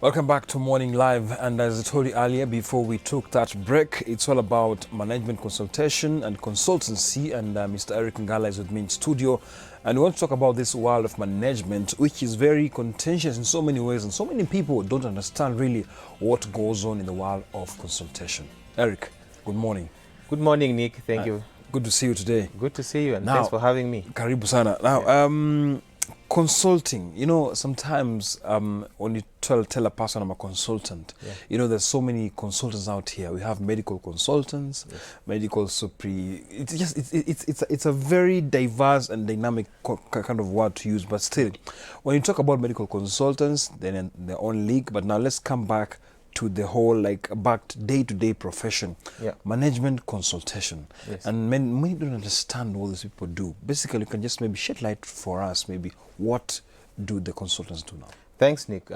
Welcome back to Morning Live, and as I told you earlier before we took that break, it's all about management consultation and consultancy, and Mr. Eric Ngala is with me in studio, and we want to talk about this world of management, which is very contentious in so many ways, and so many people don't understand really what goes on in the world of consultation. Eric, good morning. Good morning, Nick. Thank you. Good to see you today. Good to see you, and thanks for having me. Karibu sana. Now, consulting, you know, sometimes when you tell a person I'm a consultant, you know, there's so many consultants out here. We have medical consultants, medical it's a very diverse and dynamic kind of word to use. But still, when you talk about medical consultants, they're in their own league. But now let's come back to the whole back to day-to-day profession, management consultation. And many don't understand what these people do. Basically, you can just maybe shed light for us, maybe what do the consultants do now? Thanks, Nick.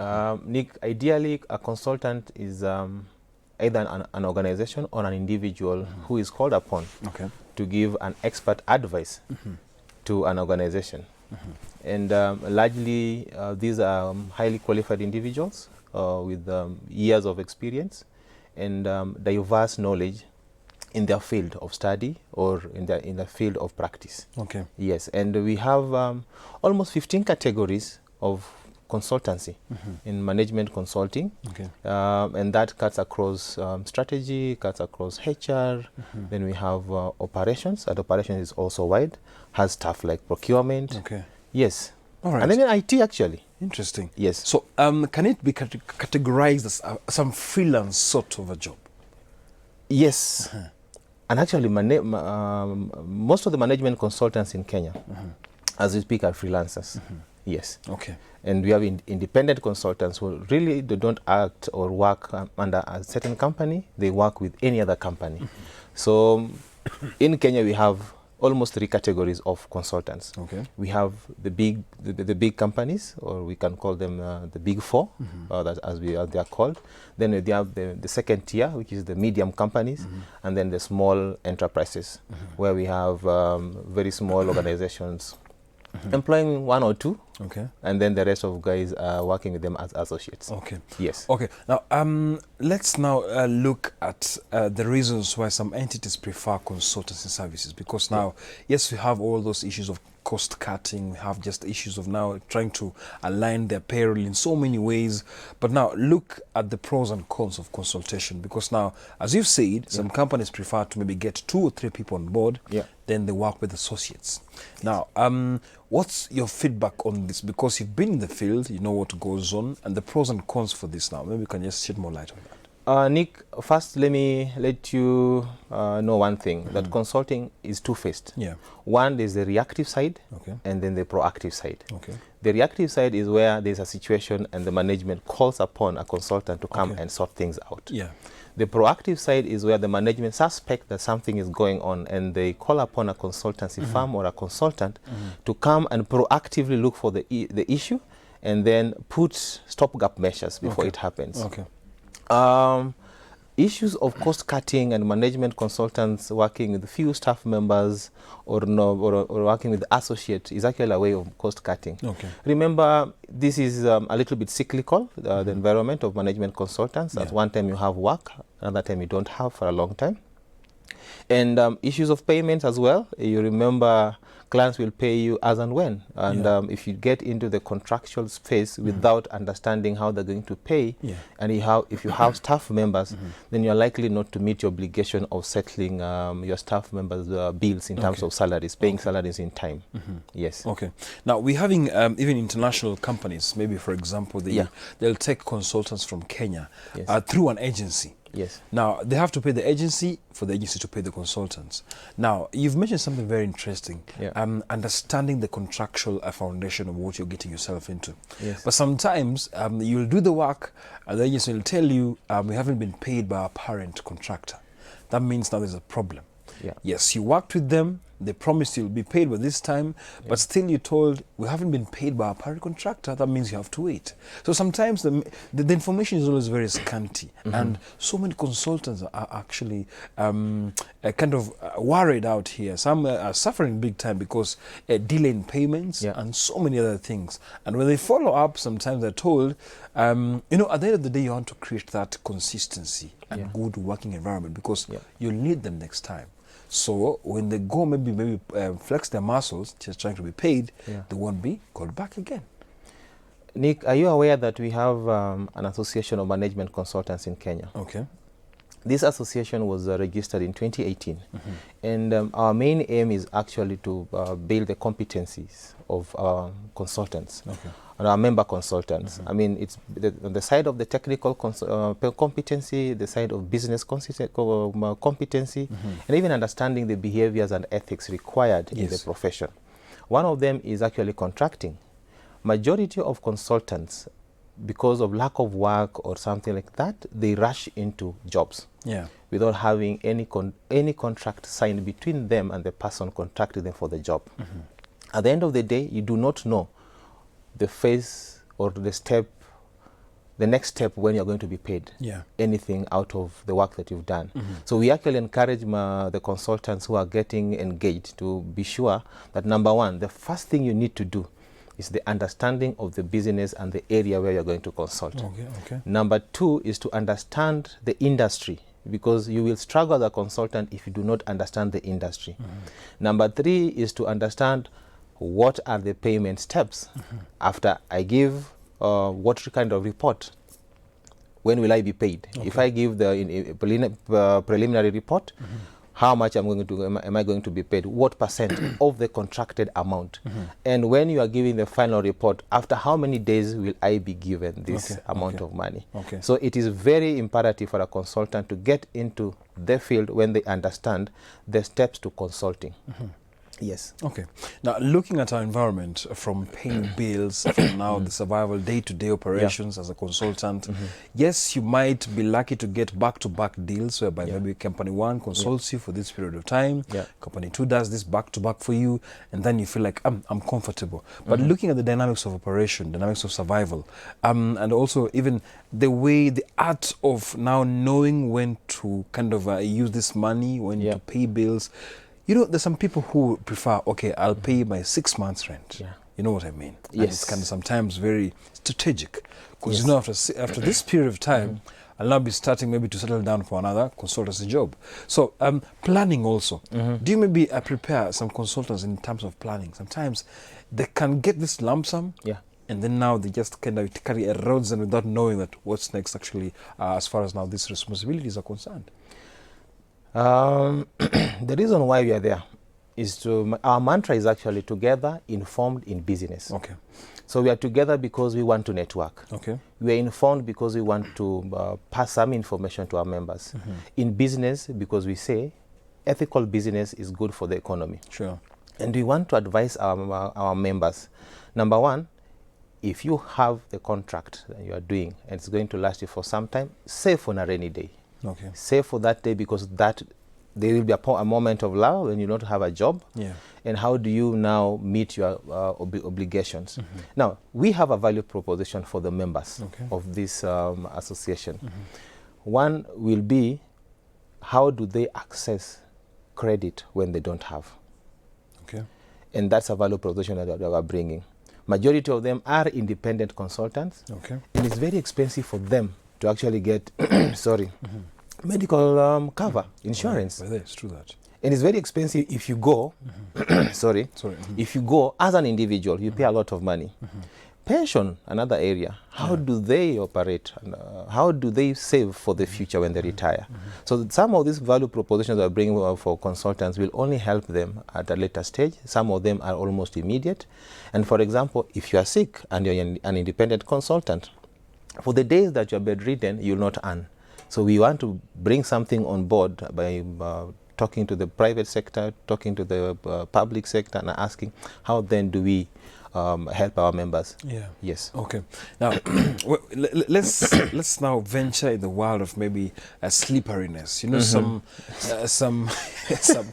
Nick, ideally, a consultant is either an organization or an individual who is called upon to give an expert advice to an organization. And largely, these are highly qualified individuals with years of experience and diverse knowledge in their field of study or in the field of practice. Yes, and we have almost 15 categories of consultancy in management consulting, and that cuts across strategy, cuts across HR. Then we have operations, and operations is also wide, has stuff like procurement. Yes. All right. And then IT actually. Interesting. Yes. So can it be categorized as some freelance sort of a job? Yes. And actually, most of the management consultants in Kenya, as we speak, are freelancers. Yes. Okay. And we have independent consultants who really don't act or work under a certain company. They work with any other company. So in Kenya, we have almost 3 categories of consultants. We have the big companies, or we can call them the big 4, they are called. Then we have the second tier, which is the medium companies, and then the small enterprises, where we have very small organizations employing 1 or 2, and then the rest of guys are working with them as associates. Yes. Okay. Now, let's now look at the reasons why some entities prefer consultancy services. Because now, yes, we have all those issues of cost cutting. We have just issues of now trying to align their payroll in so many ways. But now, look at the pros and cons of consultation. Because now, as you've said, some companies prefer to maybe get 2 or 3 people on board. Then they work with associates. Now, what's your feedback on this? Because you've been in the field, you know what goes on, and the pros and cons for this now. Maybe you can just shed more light on that. Nick, first let me let you know one thing, that consulting is two-faced. One is the reactive side, and then the proactive side. The reactive side is where there's a situation and the management calls upon a consultant to come and sort things out. The proactive side is where the management suspect that something is going on, and they call upon a consultancy firm or a consultant to come and proactively look for the issue and then put stopgap measures before it happens. Issues of cost cutting and management consultants working with few staff members or working with associate is actually a way of cost cutting. Remember, this is a little bit cyclical, the environment of management consultants. At one time you have work, another time you don't have for a long time. And issues of payments as well. You remember, clients will pay you as and when. And if you get into the contractual space without understanding how they're going to pay, and if you have staff members, then you're likely not to meet your obligation of settling your staff members' bills in terms of salaries, paying salaries in time. Yes. Now, we're having even international companies, maybe, for example, they'll take consultants from Kenya through an agency. Now, they have to pay the agency for the agency to pay the consultants. Now, you've mentioned something very interesting, understanding the contractual foundation of what you're getting yourself into. But sometimes you'll do the work and the agency will tell you, we haven't been paid by our parent contractor. That means now there's a problem. Yes, you worked with them, they promised you'll be paid by this time, but still you're told we haven't been paid by our parent contractor. That means you have to wait. So sometimes the information is always very scanty, and so many consultants are actually kind of worried out here. Some are suffering big time because delay in payments and so many other things. And when they follow up, sometimes they're told, you know, at the end of the day, you want to create that consistency and good working environment because you'll need them next time. So when they go maybe flex their muscles, just trying to be paid, they won't be called back again. Nick, are you aware that we have an association of management consultants in Kenya? Okay. This association was registered in 2018, and our main aim is actually to build the competencies of our consultants and our member consultants. I mean, it's on the side of the technical competency, the side of business competency, and even understanding the behaviors and ethics required in the profession. One of them is actually contracting. Majority of consultants, because of lack of work or something like that, they rush into jobs without having any contract signed between them and the person contracting them for the job. At the end of the day, you do not know the phase or the step, the next step when you're going to be paid anything out of the work that you've done. So we actually encourage the consultants who are getting engaged to be sure that, number one, the first thing you need to do is the understanding of the business and the area where you're going to consult. Number two is to understand the industry, because you will struggle as a consultant if you do not understand the industry. Number three is to understand what are the payment steps. After I give what kind of report, when will I be paid? If I give the preliminary report, how much am I going to be paid? What percent of the contracted amount? And when you are giving the final report, after how many days will I be given this amount of money? So it is very imperative for a consultant to get into the field when they understand the steps to consulting. Yes. Okay. Now, looking at our environment, from paying bills, from now the survival day-to-day operations as a consultant, yes, you might be lucky to get back-to-back deals whereby maybe company one consults you for this period of time, company two does this back-to-back for you, and then you feel like, I'm comfortable. But looking at the dynamics of operation, dynamics of survival, and also even the art of now knowing when to kind of use this money, when to pay bills. You know, there's some people who prefer, okay, I'll pay my 6 months rent. You know what I mean? Yes. And it's kind of sometimes very strategic. Because, you know, after this period of time, I'll now be starting maybe to settle down for another consultancy job. So, planning also. Do you maybe prepare some consultants in terms of planning? Sometimes they can get this lump sum. And then now they just kind of carry a roads and without knowing that what's next actually, as far as now these responsibilities are concerned. The reason why we are there is our mantra is actually together, informed in business. So we are together because we want to network. We are informed because we want to pass some information to our members. In business, because we say ethical business is good for the economy. And we want to advise our members. Number one, if you have the contract that you are doing and it's going to last you for some time, save on a rainy day. Save for that day, because that there will be a moment of love when you don't have a job. And how do you now meet your obligations? Now, we have a value proposition for the members of this association. One will be, how do they access credit when they don't have? And that's a value proposition that we are bringing. Majority of them are independent consultants. And it's very expensive for them to actually get medical cover, insurance. It's true that. And it's very expensive if you go, if you go as an individual, you pay a lot of money. Pension, another area. How do they operate? And, how do they save for the future when they retire? So some of these value propositions I bring for consultants will only help them at a later stage. Some of them are almost immediate. And for example, if you are sick and you're an independent consultant, for the days that you're bedridden, you'll not earn. So we want to bring something on board by talking to the private sector, talking to the public sector, and asking how then do we help our members. Yeah. Yes. Okay. Now, let's now venture in the world of maybe a slipperiness. You know, some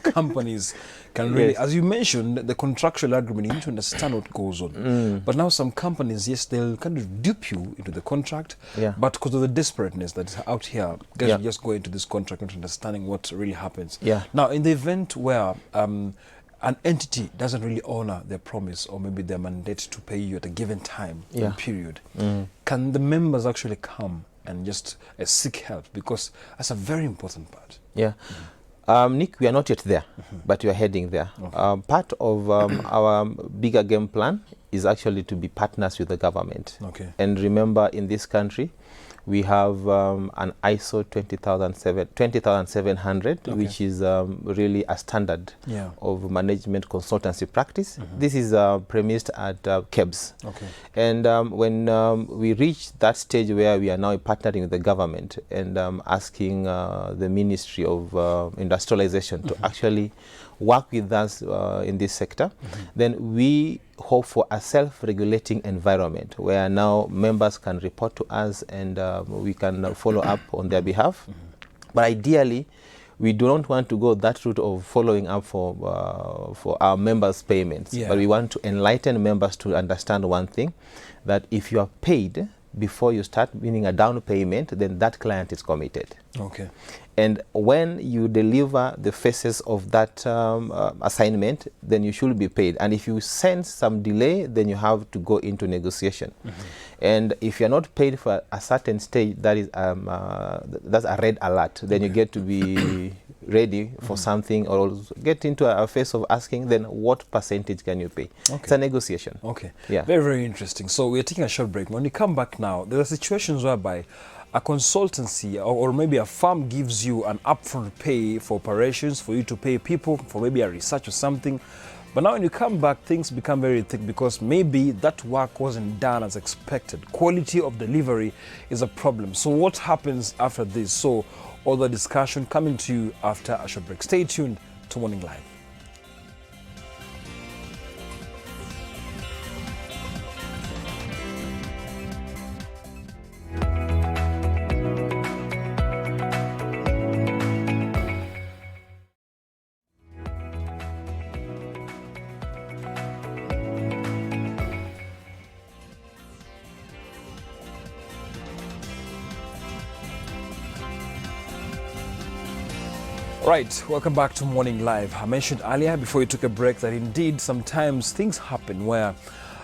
companies can really, Yes. as you mentioned, the contractual agreement, you need to understand what goes on. But now some companies, yes, they'll kind of dupe you into the contract, Yeah. but because of the desperateness that's out here, guys Yeah. just go into this contract not understanding what really happens. Yeah. Now, in the event where an entity doesn't really honor their promise or maybe their mandate to pay you at a given time and period, can the members actually come and just seek help? Because that's a very important part. Yeah. Nick, we are not yet there, but we are heading there. Okay. Part of our bigger game plan is actually to be partners with the government. Okay. And remember, in this country, we have an ISO 20700, Okay. which is really a standard Yeah. of management consultancy practice. This is premised at KEBS. Okay. And when we reach that stage where we are now partnering with the government and asking the Ministry of Industrialization to actually work with us in this sector, then we hope for a self-regulating environment where now members can report to us and we can follow up on their behalf. But ideally, we do not want to go that route of following up for our members' payments. Yeah. But we want to enlighten members to understand one thing, that if you are paid before you start, meaning a down payment, then that client is committed. Okay. And when you deliver the phases of that assignment, then you should be paid. And if you sense some delay, then you have to go into negotiation. And if you're not paid for a certain stage, that is that's a red alert. Then you get to be ready for something, or get into a phase of asking, then what percentage can you pay? Okay. It's a negotiation. Okay. Yeah. Very, very interesting. So we're taking a short break. When we come back now, there are situations whereby a consultancy or maybe a firm gives you an upfront pay for operations, for you to pay people for maybe a research or something. But now when you come back, things become very thick because maybe that work wasn't done as expected. Quality of delivery is a problem. So what happens after this? So all the discussion coming to you after a short break. Stay tuned to Morning Live. Right, welcome back to Morning Live. I mentioned earlier before we took a break that indeed sometimes things happen where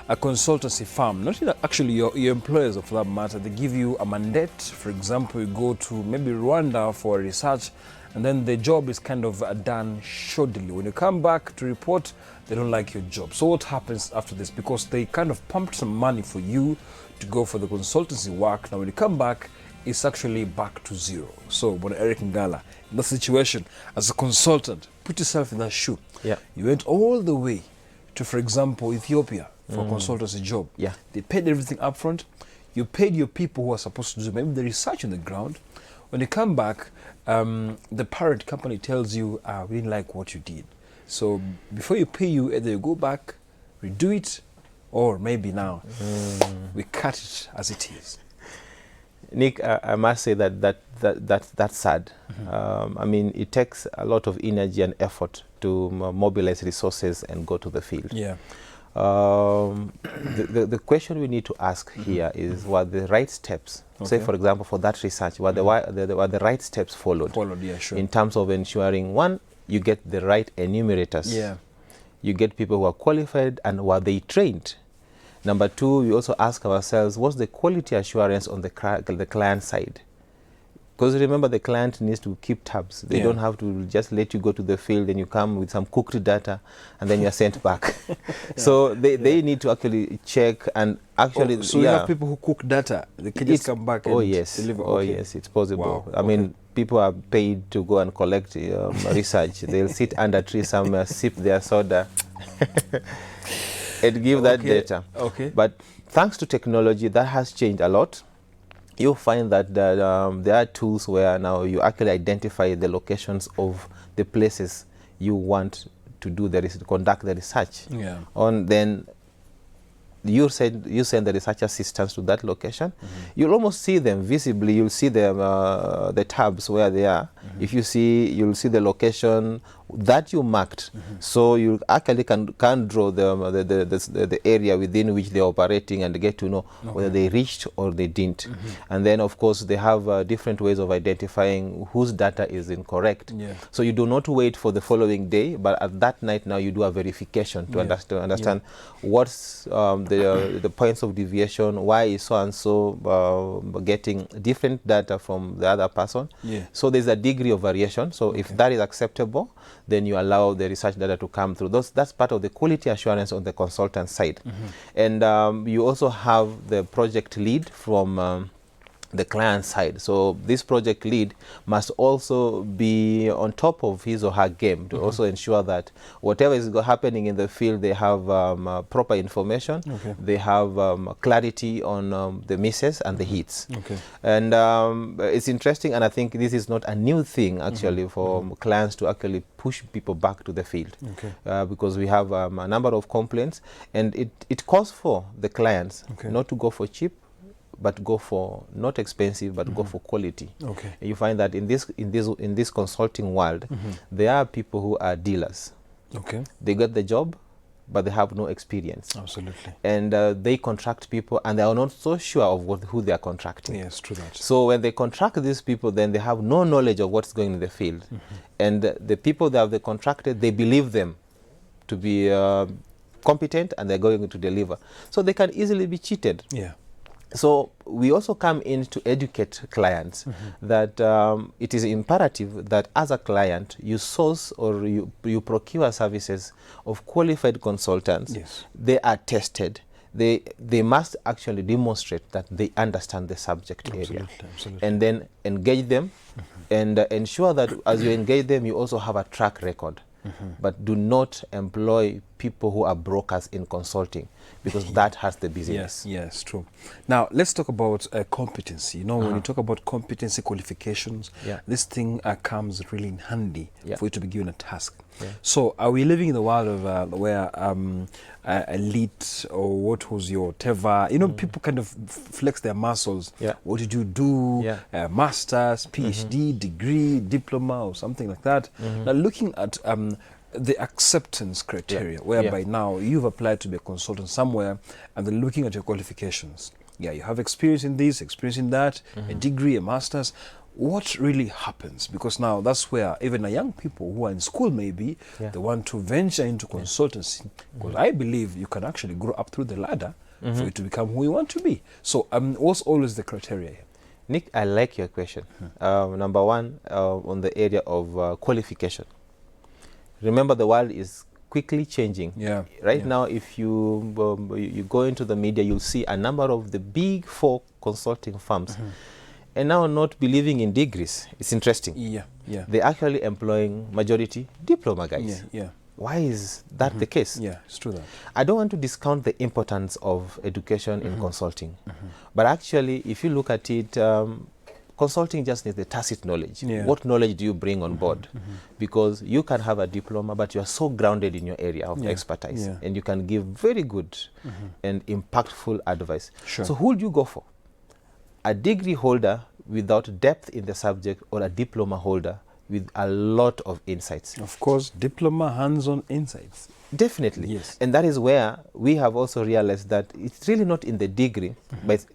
a consultancy firm, not even actually your employers for that matter, they give you a mandate. For example, you go to maybe Rwanda for research and then the job is kind of done shoddily. When you come back to report, they don't like your job. So what happens after this? Because they kind of pumped some money for you to go for the consultancy work. Now when you come back, it's actually back to zero. So, Bwana Eric Ngala, in that situation, as a consultant, put yourself in that shoe. Yeah. You went all the way to, for example, Ethiopia for a consultancy job. Yeah. They paid everything up front. You paid your people who are supposed to do maybe the research on the ground. When you come back, the parent company tells you, we didn't like what you did. So before you pay you, either you go back, redo it, or maybe now we cut it as it is. Nick, I must say that's sad. I mean, it takes a lot of energy and effort to mobilize resources and go to the field. Yeah. The question we need to ask here is, were the right steps, say for example for that research, were the right steps followed? Yeah, sure. In terms of ensuring, one, you get the right enumerators. Yeah. You get people who are qualified, and were they trained? Number two, we also ask ourselves, what's the quality assurance on the client side? Because remember, the client needs to keep tabs. They don't have to just let you go to the field and you come with some cooked data and then you're sent back. So they need to actually check and actually... so you have people who cook data, they can just come back and deliver? Oh yes, it's possible. Wow. I mean, people are paid to go and collect research. They'll sit under a tree somewhere, sip their soda and give that data. Okay. But thanks to technology, that has changed a lot. You'll find that there are tools where now you actually identify the locations of the places you want to do conduct the research. Yeah. On then you send the research assistants to that location, you'll almost see them visibly. You'll see them, the tabs where they are. If you see, you'll see the location that you marked. So you actually can draw the area within which they're operating and get to know whether they reached or they didn't. And then, of course, they have different ways of identifying whose data is incorrect. So you do not wait for the following day, but at that night now you do a verification to understand what's the points of deviation, why is so-and-so getting different data from the other person. So there's a degree of variation. So if that is acceptable, then you allow the research data to come through. That's part of the quality assurance on the consultant side. And you also have the project lead from the client side. So this project lead must also be on top of his or her game to also ensure that whatever is happening in the field, they have proper information, they have clarity on the misses and the hits. And it's interesting, and I think this is not a new thing actually for clients to actually push people back to the field, because we have a number of complaints, and it calls for the clients not to go for cheap, but go for not expensive, but go for quality. And you find that in this consulting world, there are people who are dealers. They get the job, but they have no experience. And they contract people, and they are not so sure of who they are contracting. Yes, true that. So when they contract these people, then they have no knowledge of what's going in the field. And the people that they contracted, they believe them to be competent, and they're going to deliver. So they can easily be cheated. So we also come in to educate clients that it is imperative that as a client you source or you procure services of qualified consultants. They are tested. They must actually demonstrate that they understand the subject area. And then engage them and ensure that as you engage them, you also have a track record. But do not employ people who are brokers in consulting, because that has the business. Yes, true. Now, let's talk about competency. You know, when you talk about competency qualifications, this thing comes really in handy for you to be given a task. So, are we living in the world of where elite, or what was your whatever, you know, people kind of flex their muscles. What did you do? Master's, PhD, degree, diploma, or something like that. Now, looking at the acceptance criteria, whereby now you've applied to be a consultant somewhere, and they're looking at your qualifications. You have experience in this, experience in that, a degree, a master's. What really happens? Because now that's where even young people who are in school maybe, they want to venture into consultancy. Because I believe you can actually grow up through the ladder for you to become who you want to be. So what's always the criteria here? Nick, I like your question. Number one, on the area of qualification. Remember, the world is quickly changing. Right now, if you go into the media, you'll see a number of the big 4 consulting firms and now not believing in degrees. It's interesting. They're actually employing majority diploma guys. Why is that the case? It's true that. I don't want to discount the importance of education in consulting. But actually, if you look at it, consulting just needs the tacit knowledge. What knowledge do you bring on board? Because you can have a diploma, but you are so grounded in your area of expertise, and you can give very good and impactful advice. So who would you go for? A degree holder without depth in the subject, or a diploma holder with a lot of insights? Of course, diploma, hands-on insights. Definitely. And that is where we have also realized that it's really not in the degree, but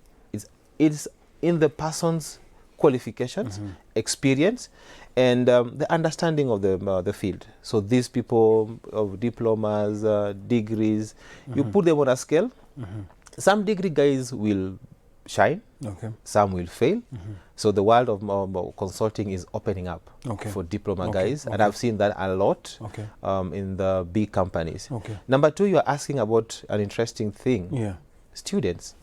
it's in the person's qualifications, experience, and the understanding of the field. So these people of diplomas, degrees, you put them on a scale. Some degree guys will shine, some will fail. So the world of consulting is opening up for diploma guys, and I've seen that a lot in the big companies. Number two, you're asking about an interesting thing. Students.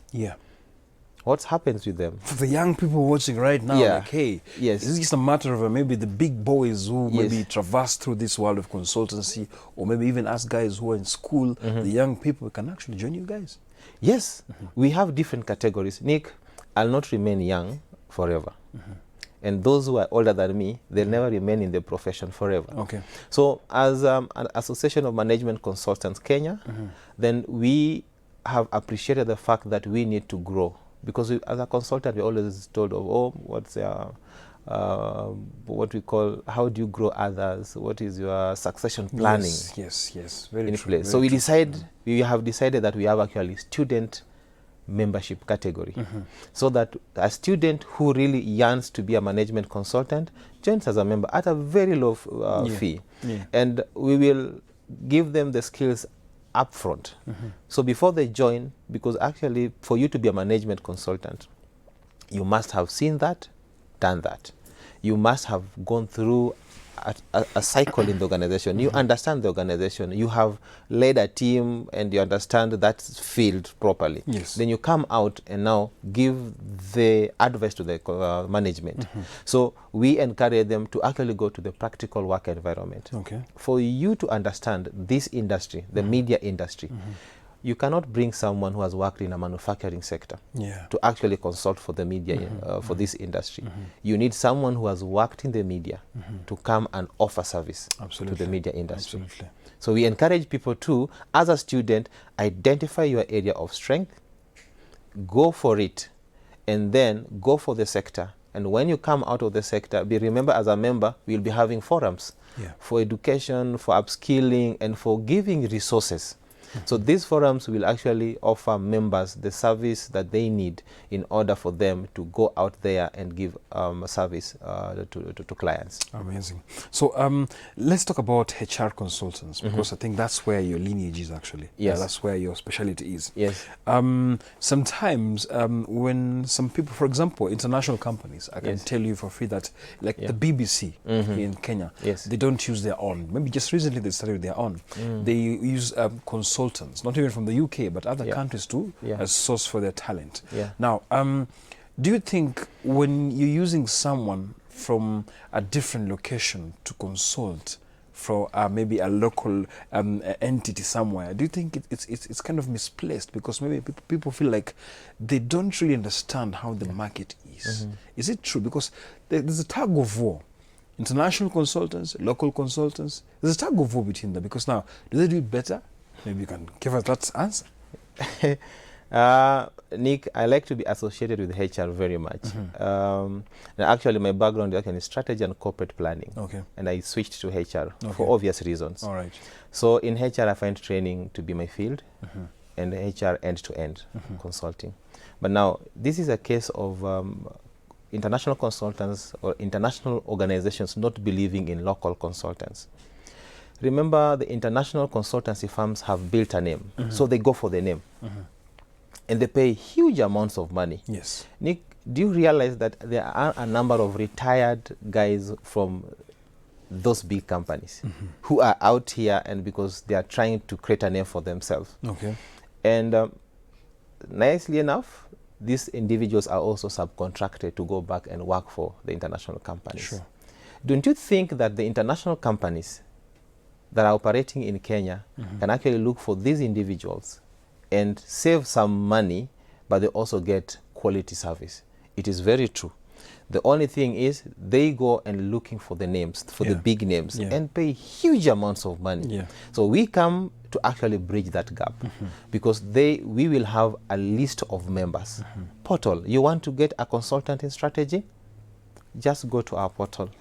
What happens with them? For the young people watching right now, like, hey, is this just a matter of maybe the big boys who maybe traverse through this world of consultancy, or maybe even us guys who are in school, the young people can actually join you guys? Yes, we have different categories. Nick, I'll not remain young forever. And those who are older than me, they'll never remain in the profession forever. So as an Association of Management Consultants Kenya, then we have appreciated the fact that we need to grow, because as a consultant, we're always told of, oh, what's what we call, how do you grow others? What is your succession planning? Yes, very in true. place. So we have decided that we have actually student membership category, so that a student who really yearns to be a management consultant joins as a member at a very low fee, and we will give them the skills upfront. So before they join, because actually for you to be a management consultant, you must have seen that, done that. You must have gone through a cycle in the organization. You understand the organization. You have led a team and you understand that field properly. Yes. Then you come out and now give the advice to the management. So we encourage them to actually go to the practical work environment. Okay. For For you to understand this industry, the media industry, you cannot bring someone who has worked in a manufacturing sector to actually consult for the media, for this industry. You need someone who has worked in the media to come and offer service to the media industry. Absolutely. So we encourage people to, as a student, identify your area of strength, go for it, and then go for the sector. And when you come out of the sector, remember, as a member, we'll be having forums for education, for upskilling, and for giving resources. So these forums will actually offer members the service that they need in order for them to go out there and give service to clients. Amazing. So let's talk about HR consultants, because I think that's where your lineage is actually. Yes. That's where your specialty is. Yes. Sometimes when some people, for example, international companies, I can tell you for free that, like the BBC in Kenya, they don't use their own. Maybe just recently they started with their own. They use consultants, not even from the UK, but other countries too, as source for their talent. Now, do you think when you're using someone from a different location to consult for maybe a local entity somewhere, do you think it's kind of misplaced, because maybe people feel like they don't really understand how the market is? Is it true? Because there's a tug of war. International consultants, local consultants, there's a tug of war between them, because now, do they do it better? Maybe you can give us that answer. Nick, I like to be associated with HR very much. Actually, my background is in strategy and corporate planning. And I switched to HR for obvious reasons. All right. So in HR, I find training to be my field, and HR end-to-end consulting. But now, this is a case of international consultants or international organizations not believing in local consultants. Remember, the international consultancy firms have built a name, so they go for the name. And they pay huge amounts of money. Yes. Nick, do you realize that there are a number of retired guys from those big companies who are out here, and because they are trying to create a name for themselves? And nicely enough, these individuals are also subcontracted to go back and work for the international companies. Don't you think that the international companies that are operating in Kenya can actually look for these individuals and save some money, but they also get quality service? It is very true. The only thing is they go and looking for the names, for the big names, and pay huge amounts of money. So we come to actually bridge that gap, because we will have a list of members. Portal, you want to get a consultant in strategy? Just go to our portal.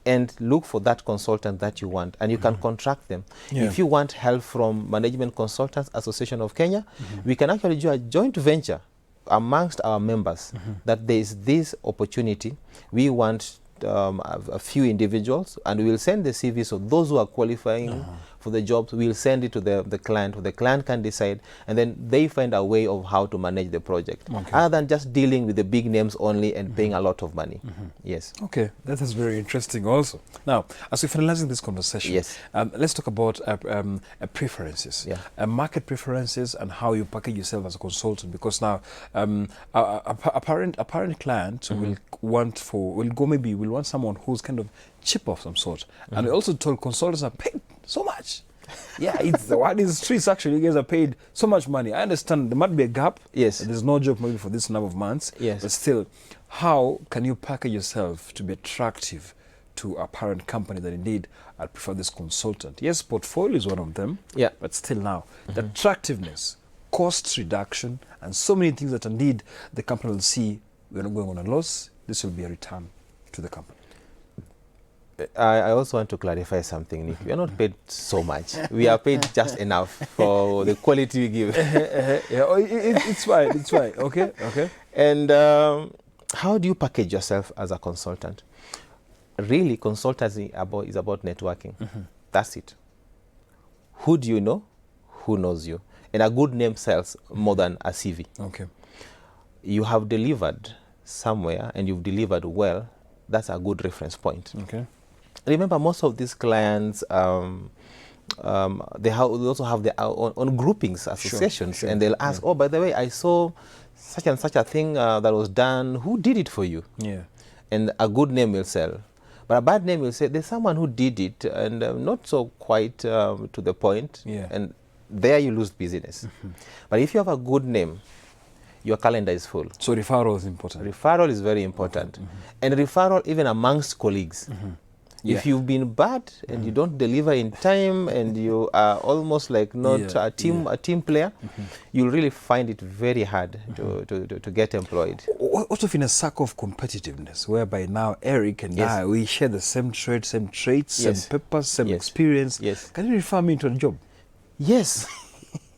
And look for that consultant that you want, and you can contract them. If you want help from Management Consultants Association of Kenya, we can actually do a joint venture amongst our members, that there is this opportunity. We want a few individuals, and we will send the CVs of those who are qualifying for the jobs. We'll send it to the client. The client can decide, and then they find a way of how to manage the project, other than just dealing with the big names only and paying a lot of money. Yes. Okay, that is very interesting also. Now, as we're finalizing this conversation, let's talk about preferences, market preferences, and how you package yourself as a consultant. Because now, a parent client will want someone who's kind of cheap of some sort, and we also told consultants are paid so much. It's the one in the streets. Actually, you guys are paid so much money. I understand there might be a gap. There's no job maybe for this number of months. But still, how can you package yourself to be attractive to a parent company that indeed I prefer this consultant? Yes, portfolio is one of them. But still now, the attractiveness cost reduction, and so many things that indeed the company will see we're not going on a loss. This will be a return to the company. I also want to clarify something, Nick. We are not paid so much. We are paid just enough for the quality we give. It's fine. It's fine. Okay. Okay. And how do you package yourself as a consultant? Really, consultancy is about networking. That's it. Who do you know? Who knows you? And a good name sells more than a CV. Okay. You have delivered somewhere and you've delivered well. That's a good reference point. Okay. Remember, most of these clients, they also have their own groupings, associations, sure. and they'll ask, oh, by the way, I saw such and such a thing that was done. Who did it for you? Yeah. And a good name will sell. But a bad name will say, there's someone who did it, and not so quite to the point, and there you lose business. But if you have a good name, your calendar is full. So referral is important. Referral is very important. And referral even amongst colleagues. If you've been bad and you don't deliver in time and you are almost like not a team player, you'll really find it very hard to get employed. What if in a circle of competitiveness, whereby now Eric and I, we share the same trade, same traits, same papers, same experience, can you refer me into a job? Yes.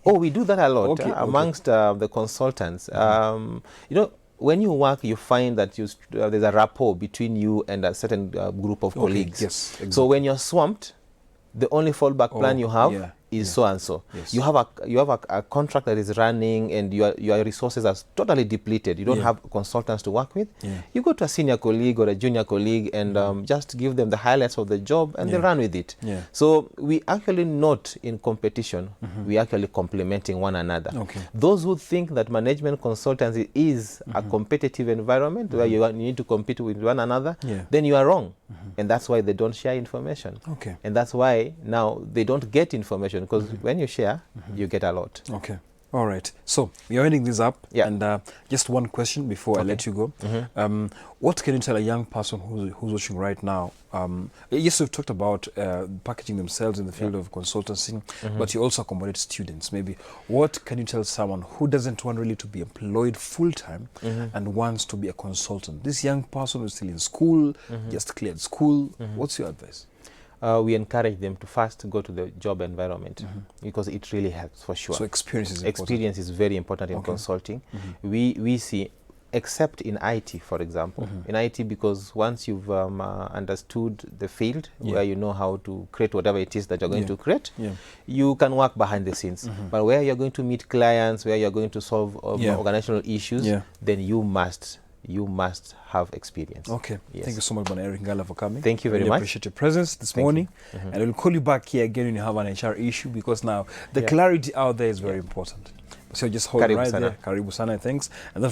Oh, we do that a lot amongst the consultants. You know, when you work, you find that there's a rapport between you and a certain group of colleagues. Yes, exactly. So when you're swamped, the only fallback plan you have is so and so. You have a contract that is running, and your resources are totally depleted. You don't have consultants to work with. You go to a senior colleague or a junior colleague and just give them the highlights of the job, and they run with it. So we actually not in competition. We actually complementing one another. Those who think that management consultancy is a competitive environment where you need to compete with one another, then you are wrong. And that's why they don't share information. And that's why now they don't get information, because when you share, you get a lot. Okay. All right. So we are ending this up. And just one question before I let you go. What can you tell a young person who's watching right now? Yes, we've talked about packaging themselves in the field of consultancy, but you also accommodate students. Maybe what can you tell someone who doesn't want really to be employed full-time and wants to be a consultant? This young person who's still in school, just cleared school. What's your advice? We encourage them to first go to the job environment because it really helps for sure. So experience is important. Experience is very important in consulting. We see, except in IT, for example. In IT, because once you've understood the field where you know how to create whatever it is that you're going to create, you can work behind the scenes. But where you're going to meet clients, where you're going to solve organizational issues, then you must have experience. Okay. Thank you so much, Eric Ngala, for coming. Thank you very much. I appreciate your presence this morning. And we'll call you back here again when you have an HR issue, because now the clarity out there is very important. So just hold right there. Karibu sana. Thanks. And then